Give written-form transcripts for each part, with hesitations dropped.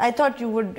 I thought you would,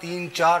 3, 4,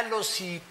LOC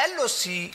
LOC,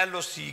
LOC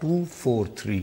243।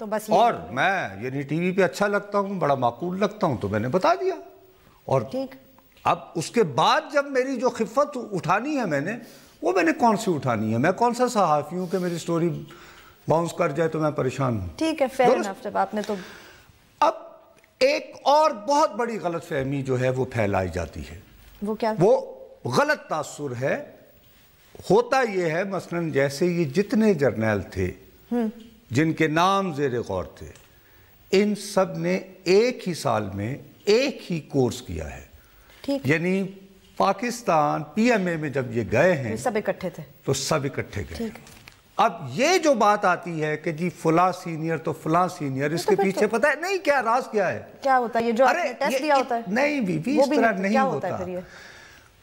تو بس اور میں یعنی ٹی وی پہ اچھا لگتا ہوں, بڑا معقول لگتا ہوں, تو میں نے بتا دیا. اور اب اس کے بعد جب میری جو خفت اٹھانی ہے میں نے کون سی اٹھانی ہے؟ میں کون سا صحافی ہوں کہ میری سٹوری باؤنس کر جائے تو میں پریشان ہوں. ٹھیک ہے, فیئر انف. جب آپ نے تو اب ایک اور بہت بڑی غلط فہمی جو ہے وہ پھیلائی جاتی ہے. وہ کیا؟ وہ غلط تاثر ہے. ہوتا یہ ہے مثلا جیسے یہ جتنے جرنیل تھے جن کے نام زیر غور تھے, ان سب نے ایک ہی سال میں ایک ہی کورس کیا ہے. یعنی پاکستان پی ایم اے میں جب یہ گئے ہیں سب اکٹھے تھے تو سب اکٹھے گئے. اب یہ جو بات آتی ہے کہ جی فلاں سینئر تو فلاں سینئر, اس کے پیچھے پتہ ہے نہیں کیا راز کیا ہے؟ کیا ہوتا ہے یہ جو آپ نے ٹیسٹ دیا ہوتا ہے؟ نہیں بھی اس طرح نہیں ہوتا.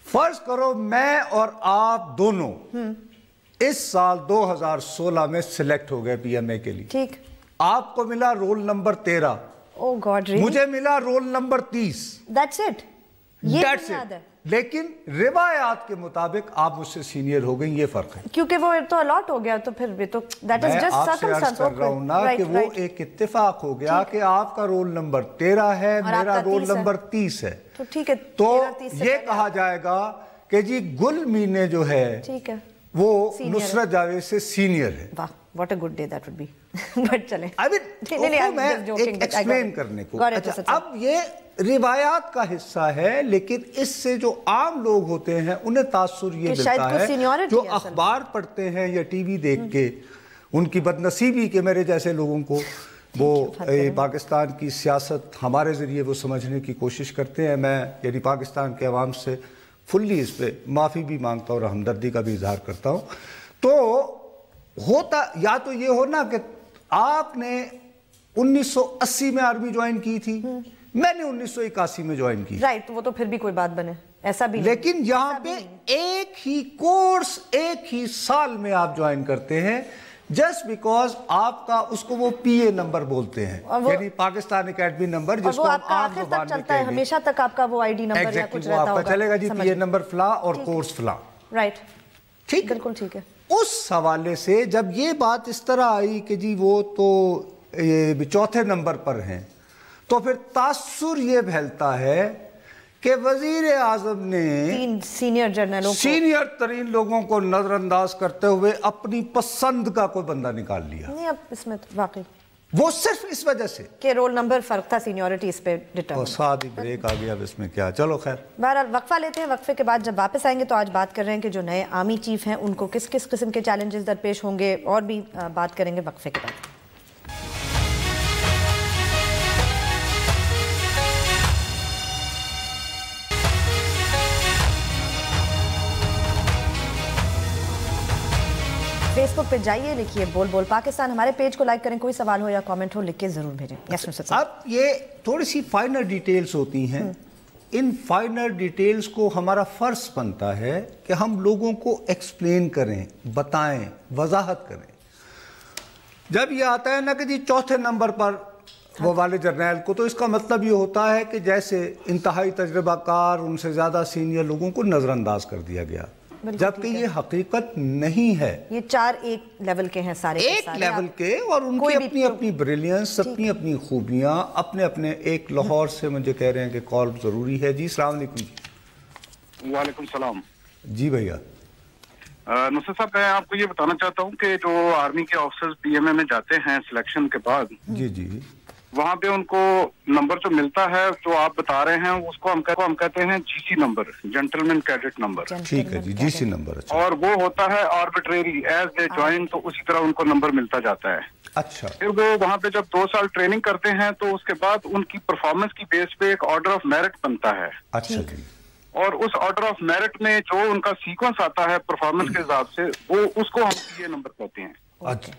فرض کرو میں اور آپ دونوں اس سال 2016 میں سلیکٹ ہو گئے پی ایم اے کے لیے. ٹھیک. آپ کو ملا رول نمبر 13, مجھے ملا رول نمبر 30. That's it. یہ بنیاد ہے. لیکن روایات کے مطابق آپ مجھ سے سینئر ہو گئیں, یہ فرق ہے. کیونکہ وہ تو الاٹ ہو گیا, تو پھر بھی تو میں آپ سے عرض کر رہا ہوں نا کہ وہ ایک اتفاق ہو گیا کہ آپ کا رول نمبر 13 ہے, میرا رول نمبر 30 ہے. تو یہ کہا جائے گا کہ جی گل مینے جو ہے وہ نصرت جاوید سے سینئر ہے. واہ, what a good day that would be. But چلیں میں ایکسپلین کرنے کو. اب یہ روایات کا حصہ ہے, لیکن اس سے جو عام لوگ ہوتے ہیں انہیں تاثر یہ ملتا ہے جو اخبار پڑھتے ہیں یا ٹی وی دیکھ کے. ان کی بدنصیبی کہ میرے جیسے لوگوں کو وہ پاکستان کی سیاست ہمارے ذریعے وہ سمجھنے کی کوشش کرتے ہیں. میں یعنی پاکستان کے عوام سے فلی اس پہ معافی بھی مانگتا ہوں اور ہمدردی کا بھی اظہار کرتا ہوں. تو ہوتا یا تو یہ ہونا کہ آپ نے 1980 میں آرمی جوائن کی تھی, میں نے 1981 میں جوائن کی. رائٹ, وہ تو پھر بھی کوئی بات بنے, ایسا بھی. لیکن یہاں پہ ایک ہی کورس ایک ہی سال میں آپ جوائن کرتے ہیں, جسٹ بیکاز آپ کا اس کو وہ پی اے نمبر بولتے ہیں, یعنی پاکستان اکیڈمی نمبر, جس کو ہم عام زبان میں کہتے ہیں. ہمیشہ تک آپ کا وہ آئی ڈی نمبر یا کچھ رہتا ہوگا, چلے گا جی پی اے نمبر فلاں اور کورس فلاں. رائٹ, ٹھیک, بالکل ٹھیک ہے. اس حوالے سے جب یہ بات اس طرح آئی کہ جی وہ تو چوتھے نمبر پر ہیں, تو پھر تاثر یہ پھیلتا ہے کہ وزیر اعظم نے سینئر ترین لوگوں کو نظر انداز کرتے ہوئے اپنی پسند کا کوئی بندہ نکال لیا. نہیں, اب اس میں واقعی وہ صرف اس وجہ سے کہ رول نمبر فرق تھا, سینیورٹی اس پہ ڈیٹرمن. اور ساتھ ہی بریک آ گیا, اب اس میں کیا. چلو خیر, بہرحال وقفہ لیتے ہیں. وقفے کے بعد جب واپس آئیں گے تو آج بات کر رہے ہیں کہ جو نئے آرمی چیف ہیں ان کو کس کس قسم کے چیلنجز درپیش ہوں گے, اور بھی بات کریں گے وقفے کے بعد. فیس بک پہ جائیے, لکھیے بول بول پاکستان, ہمارے پیج کو لائک کریں, کوئی سوال ہو یا کامنٹ ہو لکھ کے ضرور بھیجیں. اب یہ تھوڑی سی فائنر ڈیٹیلز ہوتی ہیں, ان فائنر ڈیٹیلز کو ہمارا فرض بنتا ہے کہ ہم لوگوں کو ایکسپلین کریں, بتائیں, وضاحت کریں. جب یہ آتا ہے نا کہ جی چوتھے نمبر پر وہ والے جرنیل کو, تو اس کا مطلب یہ ہوتا ہے کہ جیسے انتہائی تجربہ کار, ان سے زیادہ سینئر لوگوں کو نظر انداز کر دیا گیا, جبکہ یہ حقیقت نہیں ہے. یہ 4 ایک لیول کے ہیں سارے, ایک لیول کے, اور ان کی اپنی اپنی بریلینس, اپنی اپنی خوبیاں, اپنے اپنے. ایک لاہور سے مجھے کہہ رہے ہیں کہ کال ضروری ہے. جی السلام علیکم. وعلیکم السلام. جی بھیا. نصرت صاحب, میں آپ کو یہ بتانا چاہتا ہوں کہ جو آرمی کے آفیسرز پی ایم اے میں جاتے ہیں سلیکشن کے بعد, جی جی, وہاں پہ ان کو نمبر جو ملتا ہے جو آپ بتا رہے ہیں اس کو ہم کہتے ہیں جی سی نمبر, جنٹلمین کیڈٹ نمبر. ٹھیک ہے جی, جی سی نمبر. اور وہ ہوتا ہے آربیٹریری, ایز دے جوائن, تو اسی طرح ان کو نمبر ملتا جاتا ہے. اچھا. پھر وہ وہاں پہ جب 2 سال ٹریننگ کرتے ہیں تو اس کے بعد ان کی پرفارمنس کی بیس پہ ایک آرڈر آف میرٹ بنتا ہے. اچھا جی. اور اس آرڈر آف میرٹ میں جو ان کا سیکوینس آتا ہے پرفارمنس کے حساب سے, وہ اس کو ہم پی اے نمبر کہتے ہیں. اچھا.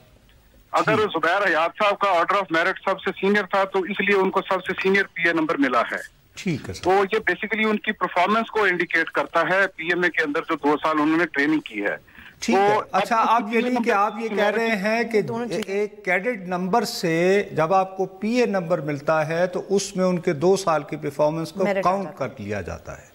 اگر زبیر حیات صاحب کا آرڈر آف میرٹ سب سے سینئر تھا تو اس لیے ان کو سب سے سینئر پی اے نمبر ملا ہے. ٹھیک ہے. تو یہ بیسیکلی ان کی پرفارمنس کو انڈیکیٹ کرتا ہے پی ایم اے کے اندر جو 2 سال انہوں نے ٹریننگ کی ہے. ٹھیک ہے. اچھا, آپ کہ آپ یہ کہہ رہے ہیں کہ ایک کیڈٹ نمبر سے جب آپ کو پی اے نمبر ملتا ہے تو اس میں ان کے 2 سال کی پرفارمنس کو کاؤنٹ کر لیا جاتا ہے.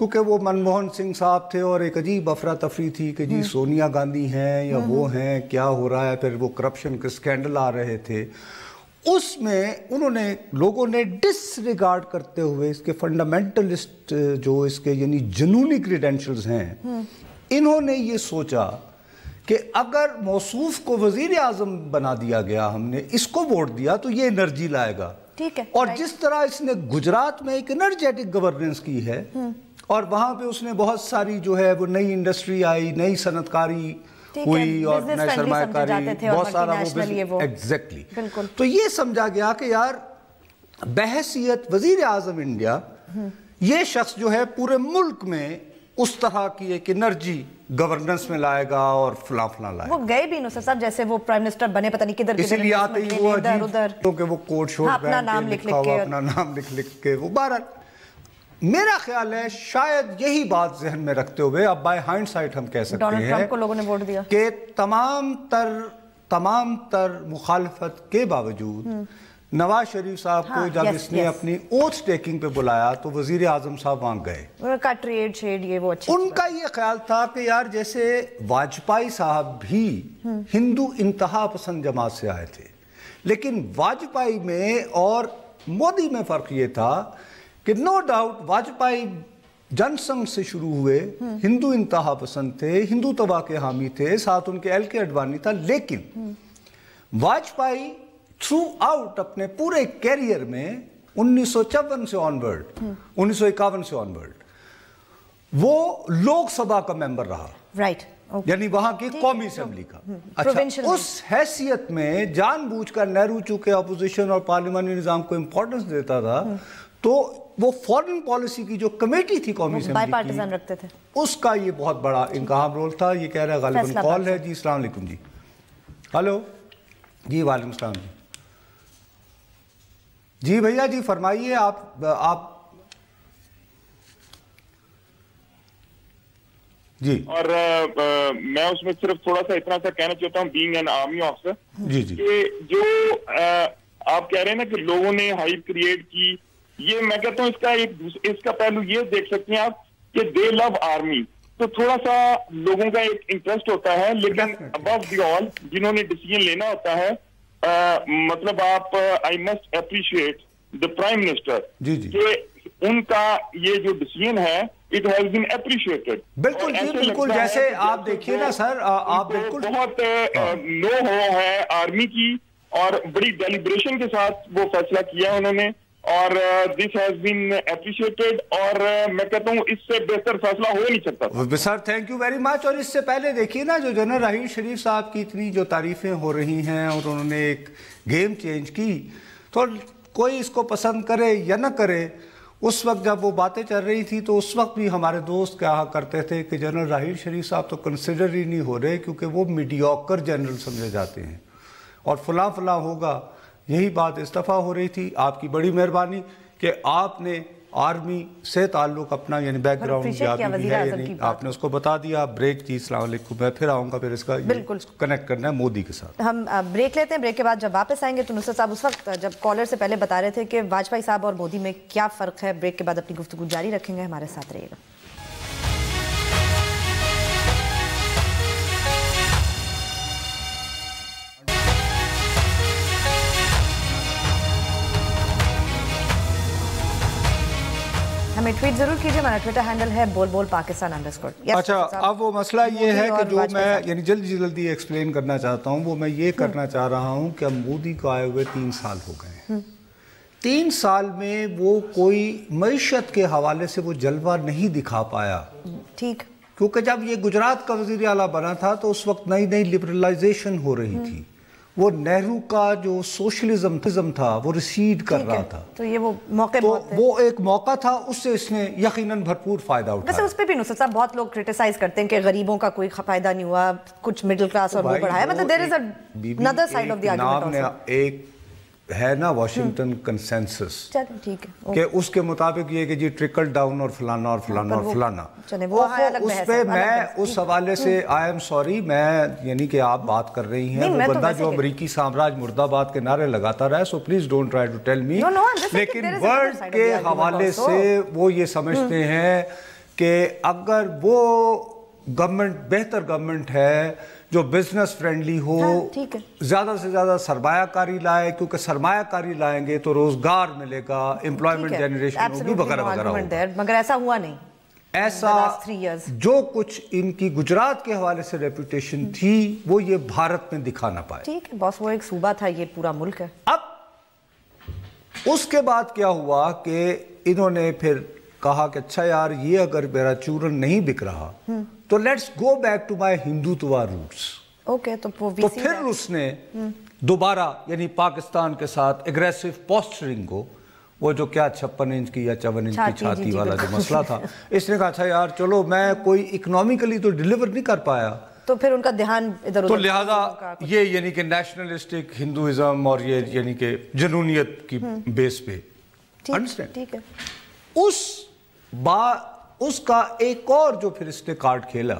کیونکہ وہ منموہن سنگھ صاحب تھے اور ایک عجیب افراتفری تھی کہ جی سونیا گاندھی ہیں یا وہ ہیں، کیا ہو رہا ہے، پھر وہ کرپشن کے اسکینڈل آ رہے تھے، اس میں انہوں نے لوگوں نے ڈس ریگارڈ کرتے ہوئے اس کے فنڈامنٹلسٹ جو اس کے یعنی جنونی کریڈینشلز ہیں، انہوں نے یہ سوچا کہ اگر موصوف کو وزیر اعظم بنا دیا گیا، ہم نے اس کو ووٹ دیا تو یہ انرجی لائے گا، اور جس طرح اس نے گجرات میں ایک انرجیٹک گورننس کی ہے اور وہاں پہ اس نے بہت ساری جو ہے وہ نئی انڈسٹری آئی، نئی صنعت کاری ہوئی اور نئے سرمایہ کاری، بہت سارا وہ ایگزیکٹلی، تو یہ سمجھا گیا کہ یار بحیثیت وزیر اعظم انڈیا یہ شخص جو ہے پورے ملک میں اس طرح کی ایک انرجی گورننس میں لائے گا اور فلاں فلاں لائے گا۔ وہ گئے بھی نصر صاحب جیسے وہ پرائم منسٹر بنے پتہ نہیں کدھر اسی لیے آتے ہی وہ عجیب کیونکہ وہ کوٹ شوٹ اپنا نام لکھ اپنا نام لکھ کے وہ بہرحال میرا خیال ہے شاید یہی بات ذہن میں رکھتے ہوئے اب بائی ہائنڈ سائٹ ہم کہہ سکتے ڈونلڈ ہیں ٹرمپ کو لوگوں نے ووٹ دیا کہ تمام تر مخالفت کے باوجود نواز شریف صاحب کو جب اس نے اپنی اوتھ ٹیکنگ پہ بلایا تو وزیر اعظم صاحب وہاں گئے، ٹریڈ شیڈ یہ وہ اچھے، ان کا یہ خیال تھا کہ یار جیسے واجپئی صاحب بھی ہندو انتہا پسند جماعت سے آئے تھے، لیکن واجپئی میں اور مودی میں فرق یہ تھا کہ نو ڈاؤٹ واجپئی جن سنگھ سے شروع ہوئے، ہندو انتہا پسند تھے، ہندو تباہ کے حامی تھے، ساتھ ان کے ایل کے اڈوانی تھا، لیکن واجپئی تھرو آؤٹ اپنے پورے کیریئر میں 1954 سے آنورڈ 1951 سے آنورڈ وہ لوک سبھا کا ممبر رہا، رائٹ، یعنی وہاں کی قومی اسمبلی کا۔ اچھا، اس حیثیت میں جان بوجھ کر نہرو چونکہ اپوزیشن اور پارلیمانی نظام کو امپورٹنس دیتا تھا تو وہ فورن پالیسی کی جو کمیٹی تھی قومی اسمبلی کی رکھتے تھے، اس کا یہ بہت بڑا ان کا اہم رول تھا۔ یہ کہہ رہا ہے غالباً کال ہے جی، السلام علیکم جی، ہلو جی، وعلیکم السلام جی، جی بھیا جی فرمائیے آپ جی۔ اور میں اس میں صرف تھوڑا سا اتنا سا کہنا چاہتا ہوں بینگ این آرمی آفیسر جی جی کہ جو آپ کہہ رہے ہیں نا کہ لوگوں نے ہائپ کریٹ کی، یہ میں کہتا ہوں اس کا پہلو یہ دیکھ سکتے ہیں آپ کہ دے لو آرمی، تو تھوڑا سا لوگوں کا ایک انٹرسٹ ہوتا ہے، لیکن ابو دی آل جنہوں نے ڈیسیجن لینا ہوتا ہے، مطلب آپ I must appreciate the prime minister کہ ان کا یہ جو ڈیسیجن ہے it has been appreciated۔ بالکل جی بالکل، جیسے آپ دیکھیے نا سر، آپ بالکل بہت نو ہو ہے آرمی کی اور بڑی ڈیلیبریشن کے ساتھ وہ فیصلہ کیا انہوں نے، اور this has been appreciated، اور میں کہتا ہوں اس سے بہتر فیصلہ ہو نہیں سکتا۔ Sir thank you very much. اور اس سے پہلے دیکھیے نا جو جنرل راحیل شریف صاحب کی اتنی جو تعریفیں ہو رہی ہیں اور انہوں نے ایک گیم چینج کی، تو کوئی اس کو پسند کرے یا نہ کرے، اس وقت جب وہ باتیں چل رہی تھی تو اس وقت بھی ہمارے دوست کہا کرتے تھے کہ جنرل راحیل شریف صاحب تو کنسیڈر ہی نہیں ہو رہے کیونکہ وہ میڈیوکر جنرل سمجھے جاتے ہیں اور فلاں فلاں ہوگا، یہی بات استعفیٰ ہو رہی تھی۔ آپ کی بڑی مہربانی کہ آپ نے آرمی سے تعلق اپنا یعنی بیک گراؤنڈ جو بھی ہے یعنی آپ نے اس کو بتا دیا۔ بریک جی، السلام علیکم، میں پھر آؤں گا، پھر اس کا کنیکٹ کرنا ہے مودی کے ساتھ۔ ہم بریک لیتے ہیں، بریک کے بعد جب واپس آئیں گے تو نصرت صاحب اس وقت جب کالر سے پہلے بتا رہے تھے کہ واجپئی صاحب اور مودی میں کیا فرق ہے، بریک کے بعد اپنی گفتگو جاری رکھیں گے، ہمارے ساتھ رہیے گا۔ ہمیں ٹویٹ ضرور کیجئے، ہمارا ٹویٹر ہینڈل ہے بول پاکستان _۔ اچھا، اب وہ مسئلہ یہ ہے کہ جو میں یعنی جلدی ایکسپلین کرنا چاہتا ہوں وہ میں یہ کرنا چاہ رہا ہوں کہ اب مودی کو آئے ہوئے 3 سال ہو گئے ہیں، 3 سال میں وہ کوئی معیشت کے حوالے سے وہ جلوہ نہیں دکھا پایا، ٹھیک، کیونکہ جب یہ گجرات کا وزیر اعلیٰ بنا تھا تو اس وقت نئی لبرلائزیشن ہو رہی تھی، وہ نہرو کا جو سوشلزم تھا وہ ریسیڈ کر رہا تھا، تو یہ وہ موقع وہ ایک موقع تھا، اس سے اس نے یقیناً بھرپور فائدہ اٹھایا۔ ویسے اس پہ بھی نصرت صاحب بہت لوگ کرٹیسائز کرتے ہیں کہ غریبوں کا کوئی فائدہ نہیں ہوا، کچھ مڈل کلاس اور وہ بڑھایا، مطلب there is another side of the argument also۔ ایک ہے نا واشنگٹن کنسنسس، ٹھیک ہے، کہ اس کے مطابق یہ کہ جی ٹرکل ڈاؤن اور فلانا اور فلانا اور فلانا، اس پہ میں اس حوالے سے آئی ایم سوری، میں یعنی کہ آپ بات کر رہی ہیں وہ بندہ جو امریکی سامراج مرد آباد کے نعرے لگاتا رہا ہے، so please don't try to tell me, لیکن ورلڈ کے حوالے سے وہ یہ سمجھتے ہیں کہ اگر وہ گورنمنٹ بہتر گورنمنٹ ہے جو بزنس فرینڈلی ہو، زیادہ سے زیادہ سرمایہ کاری لائے، کیونکہ سرمایہ کاری لائیں گے تو روزگار ملے گا، امپلائمنٹ جنریشن ہوگی وغیرہ وغیرہ ہوگا. مگر ایسا ہوا نہیں. ایسا جو کچھ ان کی گجرات کے حوالے سے ریپوٹیشن تھی وہ یہ بھارت میں دکھا نہ پائے. ٹھیک ہے باس، وہ ایک صوبہ تھا، یہ پورا ملک ہے. اب اس کے بعد کیا ہوا کہ انہوں نے پھر کہا کہ اچھا یار یہ اگر میرا چورن نہیں بک رہا تو let's go back to my Hindutva roots. Okay, تو پھر اس نے دوبارہ یعنی پاکستان کے ساتھ اگریسو پوسچرنگ کو، وہ جو کیا 56 انچ کی یا 54 انچ کی چھاتی والا جو مسئلہ تھا، اس نے کہا اچھا یار چلو میں کوئی اکنامیکلی تو ڈیلیور نہیں کر پایا، تو پھر ان کا دھیان ادھر تو لہذا یہ یعنی کہ نیشنلسٹک ہندوازم اور یہ یعنی کہ جنونیت کی بیس پہ. ٹھیک ہے. اس کا ایک اور جو پھر اس نے کارڈ کھیلا،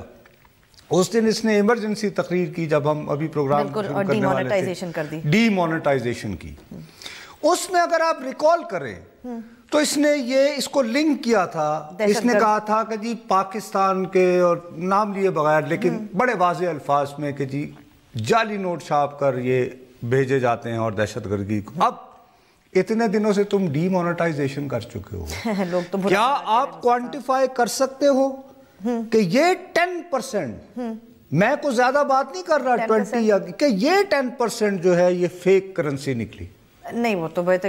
اس دن اس نے ایمرجنسی تقریر کی جب ہم ابھی پروگرام شروع کرنے والے تھے، ڈی مونیٹائزیشن کی. اس میں اگر آپ ریکال کریں تو اس نے اس کو لنک کیا تھا، اس نے کہا تھا کہ جی پاکستان کے، اور نام لیے بغیر لیکن بڑے واضح الفاظ میں، کہ جی جعلی نوٹ چھاپ کر یہ بھیجے جاتے ہیں اور دہشت گردی کو. اب اتنے دنوں سے تم ڈی مونیٹائزیشن کر چکے ہو، کیا آپ کوانٹیفائی کر سکتے ہو کہ یہ 10%، میں کو زیادہ بات نہیں کر رہا 20 یا کہ یہ 10% جو ہے یہ فیک کرنسی نکلی؟ نہیں، وہ تو بہت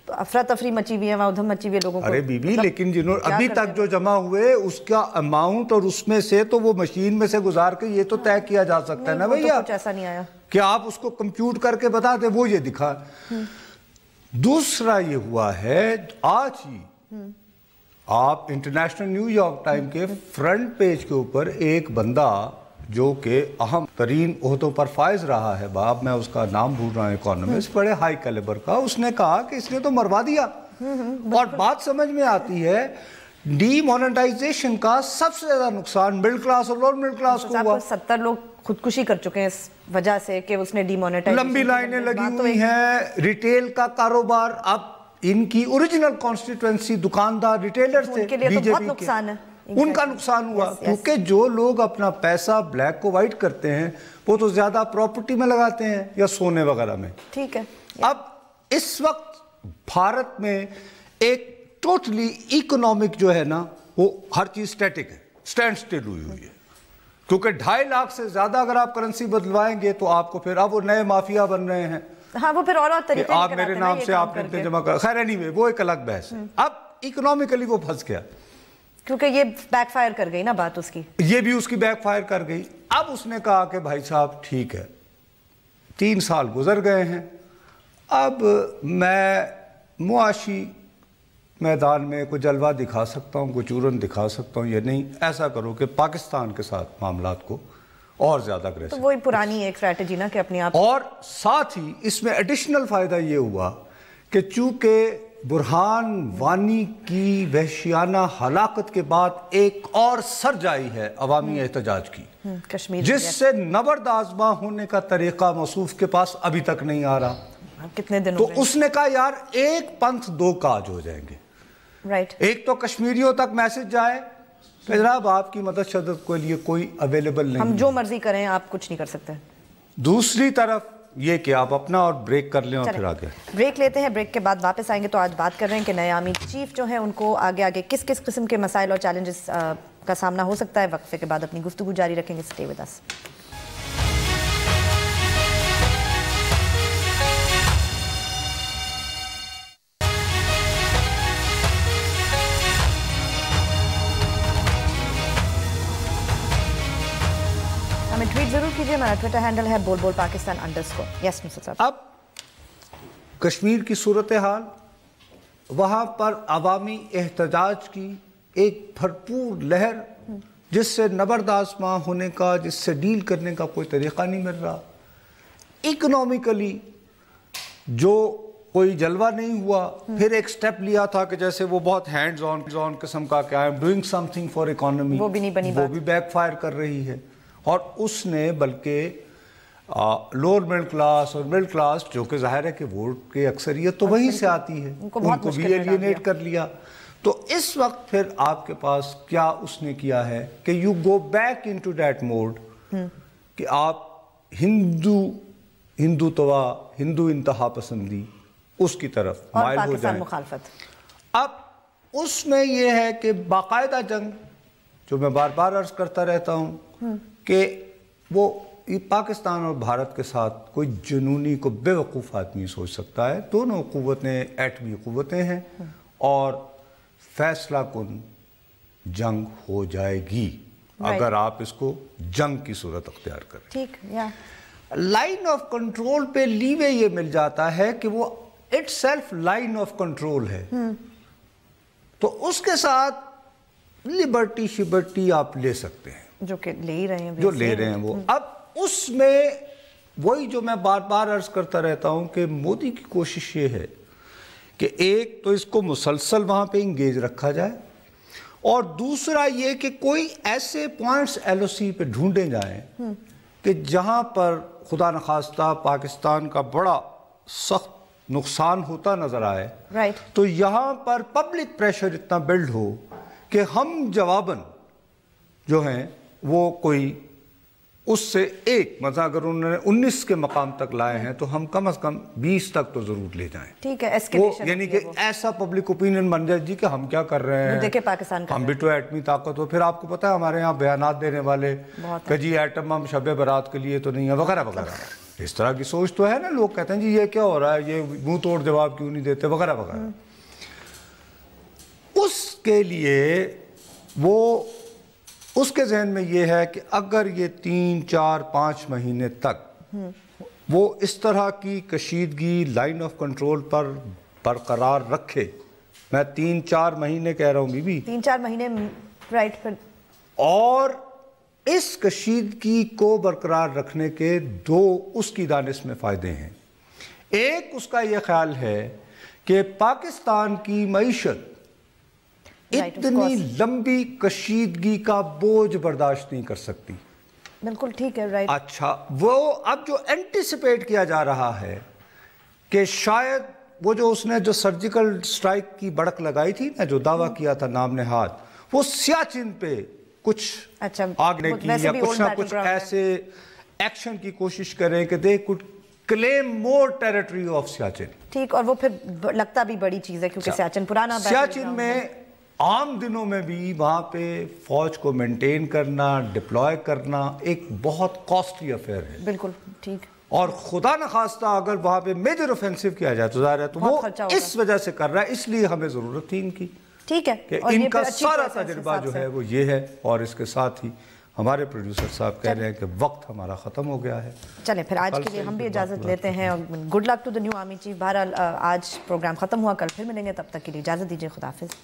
افراتفری مچی ہوئی ہے، وہاں ادھم مچی ہوئی ہے لوگوں کو. ارے بی بی، لیکن جنہوں ابھی تک جو جمع ہوئے اس کا اماؤنٹ اور اس میں سے تو وہ مشین میں سے گزار کے یہ تو طے کیا جا سکتا ہے نا بھیا، کچھ ایسا نہیں آیا کہ آپ اس کو کمپیوٹ کر کے بتا دیں، وہ یہ دکھا. دوسرا یہ ہوا ہے آج ہی آپ انٹرنیشنل نیو یارک ٹائم کے فرنٹ پیج کے اوپر ایک بندہ جو کہ اہم ترین عہدوں پر فائز رہا ہے، باپ میں اس کا نام بھول رہا ہوں، اکانومسٹ بڑے ہائی کیلیبر کا، اس نے کہا کہ اس نے تو مروا دیا. اور بات سمجھ میں آتی ہے ڈی مونیٹائزیشن کا سب سے زیادہ نقصان مڈل کلاس اور لوور مڈل کلاس کو ہوا. 70 لوگ خودکشی کر چکے ہیں اس وجہ سے کہ اس نے ڈی مونیٹائزیشن، لمبی لائنیں لگی ہوئی ہیں. ریٹیل کا کاروبار، اب ان کی اوریجنل کانسٹیٹوئنسی دکاندار ریٹیلر تھے، بی جے پی کے، ان کا نقصان ہوا کیونکہ جو لوگ اپنا پیسہ بلیک کو وائٹ کرتے ہیں وہ تو زیادہ پراپرٹی میں لگاتے ہیں یا سونے وغیرہ میں. ٹھیک ہے. اب اس وقت بھارت میں ایک ٹوٹلی اکنامک جو ہے نا وہ ہر چیز سٹیٹک ہے، سٹینڈ سٹل ہوئی ہے، کیونکہ 2.5 لاکھ سے زیادہ اگر آپ کرنسی بدلوائیں گے تو آپ کو پھر اب وہ نئے مافیا بن رہے ہیں. ہاں، وہ پھر اور طریقے آپ میرے نام سے آپ نے جمع کر، خیر anyway وہ ایک الگ بحث ہے. اب اکنامیکلی وہ پھنس گیا کیونکہ یہ بیک فائر کر گئی نا بات اس کی، یہ بھی اس کی بیک فائر کر گئی. اب اس نے کہا کہ بھائی صاحب ٹھیک ہے، 3 سال گزر گئے ہیں، اب میں معاشی میدان میں کوئی جلوہ دکھا سکتا ہوں، کوئی چورن دکھا سکتا ہوں یا نہیں. ایسا کرو کہ پاکستان کے ساتھ معاملات کو اور زیادہ اگریسو، تو وہی پرانی ایک اسٹریٹجی نا کہ اپنے آپ. اور ساتھ ہی اس میں ایڈیشنل فائدہ یہ ہوا کہ چونکہ برہان وانی کی وحشیانہ ہلاکت کے بعد ایک اور سرجائی ہے عوامی احتجاج کی، کشمیر، جس سے نبرد آزما ہونے کا طریقہ موصوف کے پاس ابھی تک نہیں آ رہا. کتنے دنوں تو اس نے کہا یار ایک پنتھ 2 کاج ہو جائیں گے. رائٹ. ایک تو کشمیریوں تک میسج جائے کہ جناب آپ کی مدد شدت کے لیے کوئی اویلیبل نہیں، ہم جو مرضی کریں آپ کچھ نہیں کر سکتے. دوسری طرف یہ کہ آپ اپنا اور بریک کر لیں اور پھر آگے بریک لیتے ہیں. بریک کے بعد واپس آئیں گے تو آج بات کر رہے ہیں کہ نئے آرمی چیف جو ہیں ان کو آگے کس کس قسم کے مسائل اور چیلنجز کا سامنا ہو سکتا ہے. وقفے کے بعد اپنی گفتگو جاری رکھیں گے. Stay with us. ہمیں ٹویٹ ضرور کیجیے. ہمارا ٹویٹر ہینڈل ہے بول پاکستان _. یس مصطفیٰ صاحب. اب کشمیر کی صورتحال، وہاں پر عوامی احتجاج کی ایک بھرپور لہر جس سے نبرد آزما ہونے کا، جس سے ڈیل کرنے کا کوئی طریقہ نہیں مل رہا. اکنامیکلی جو کوئی جلوہ نہیں ہوا. پھر ایک سٹیپ لیا تھا کہ جیسے وہ بہت ہینڈز آن قسم کا کہ I am doing some thing for economy, وہ بھی نہیں بنی، وہ بھی بیک فائر کر رہی ہے. اور اس نے بلکہ لوور مڈل کلاس اور مڈل کلاس جو کہ ظاہر ہے کہ ووٹ کی اکثریت تو وہیں سے آتی ہے، ان کو بھی ایلینیٹ کر لیا. تو اس وقت پھر آپ کے پاس کیا اس نے کیا ہے کہ you go back into that mode کہ آپ ہندوتوا ہندو انتہا پسندی اس کی طرف مائل ہو جائیں. مخالفت. اب اس میں یہ ہے کہ باقاعدہ جنگ جو میں بار بار عرض کرتا رہتا ہوں کہ وہ پاکستان اور بھارت کے ساتھ کوئی جنونی کو بے وقوف آدمی سوچ سکتا ہے. دونوں قوتیں ایٹمی قوتیں ہیں اور فیصلہ کن جنگ ہو جائے گی اگر آپ اس کو جنگ کی صورت اختیار کریں. ٹھیک. لائن آف کنٹرول پہ لیوے یہ مل جاتا ہے کہ وہ it self line of control ہے تو اس کے ساتھ لبرٹی شبرٹی آپ لے سکتے ہیں جو کہ لے ہی رہے ہیں جو لے رہے ہیں وہ. اب اس میں وہی جو میں بار بار عرض کرتا رہتا ہوں کہ مودی کی کوشش یہ ہے کہ ایک تو اس کو مسلسل وہاں پہ انگیج رکھا جائے اور دوسرا یہ کہ کوئی ایسے پوائنٹس ایل او سی پہ ڈھونڈے جائیں کہ جہاں پر خدا نخواستہ پاکستان کا بڑا سخت نقصان ہوتا نظر آئے تو یہاں پر پبلک پریشر اتنا بلڈ ہو کہ ہم جواباً جو ہیں وہ کوئی اس سے ایک مثلا اگر انہوں نے 19 کے مقام تک لائے ہیں تو ہم کم از کم 20 تک تو ضرور لے جائیں. ٹھیک ہے. یعنی کہ ایسا پبلک اوپینین بن جائے جی کہ ہم کیا کر رہے ہیں, دیکھیں پاکستان ہم بھی تو ایٹمی طاقت ہو. پھر آپ کو پتہ ہے ہمارے یہاں بیانات دینے والے کہ جی ایٹم ہم شب برات کے لیے تو نہیں ہے وغیرہ وغیرہ. اس طرح کی سوچ تو ہے نا. لوگ کہتے ہیں جی یہ کیا ہو رہا ہے, یہ منہ توڑ جواب کیوں نہیں دیتے وغیرہ وغیرہ. اس کے لیے وہ اس کے ذہن میں یہ ہے کہ اگر یہ 3 4 5 مہینے تک وہ اس طرح کی کشیدگی لائن آف کنٹرول پر برقرار رکھے, میں 3 4 مہینے کہہ رہا ہوں بی بی 3 4 مہینے رائٹ پر, اور اس کشیدگی کو برقرار رکھنے کے دو اس کی دانش میں فائدے ہیں. ایک اس کا یہ خیال ہے کہ پاکستان کی معیشت اتنی لمبی کشیدگی کا بوجھ برداشت نہیں کر سکتی. بالکل ٹھیک ہے. رائٹ. اچھا, وہ اب جو اینٹیسپیٹ کیا جا رہا ہے کہ شاید وہ جو اس نے جو سرجیکل سٹرائک کی بڑک لگائی تھی نا, جو دعویٰ کیا تھا نام نہاد, وہ سیاچن پہ کچھ آگنے کی یا کچھ نہ کچھ ایسے ایکشن کی کوشش کریں کہ they could claim more territory of Siachen. ٹھیک. اور وہ پھر لگتا بھی بڑی چیز ہے کیونکہ سیاچن پرانا سیاچن میں عام دنوں میں بھی وہاں پہ فوج کو مینٹین کرنا, ڈپلوائے کرنا ایک بہت کاسٹلی افیئر ہے. بالکل ٹھیک. اور خدا نخواستہ اگر وہاں پہ میجر اوفینسو کیا جائے تو ظاہر ہے تو وہ اس وجہ سے کر رہا ہے, اس لیے ہمیں ضرورت تھی ان کی. ٹھیک ہے. کہ ان کا سارا تجربہ جو ہے وہ یہ ہے. اور اس کے ساتھ ہی ہمارے پروڈیوسر صاحب کہہ رہے ہیں کہ وقت ہمارا ختم ہو گیا ہے. چلیں پھر آج کے لیے ہم بھی اجازت لیتے ہیں اور good luck to the new army chief. بہرحال آج پروگرام ختم ہوا, کل پھر ملیں گے, تب تک کے لیے اجازت دیجیے. خدا حافظ.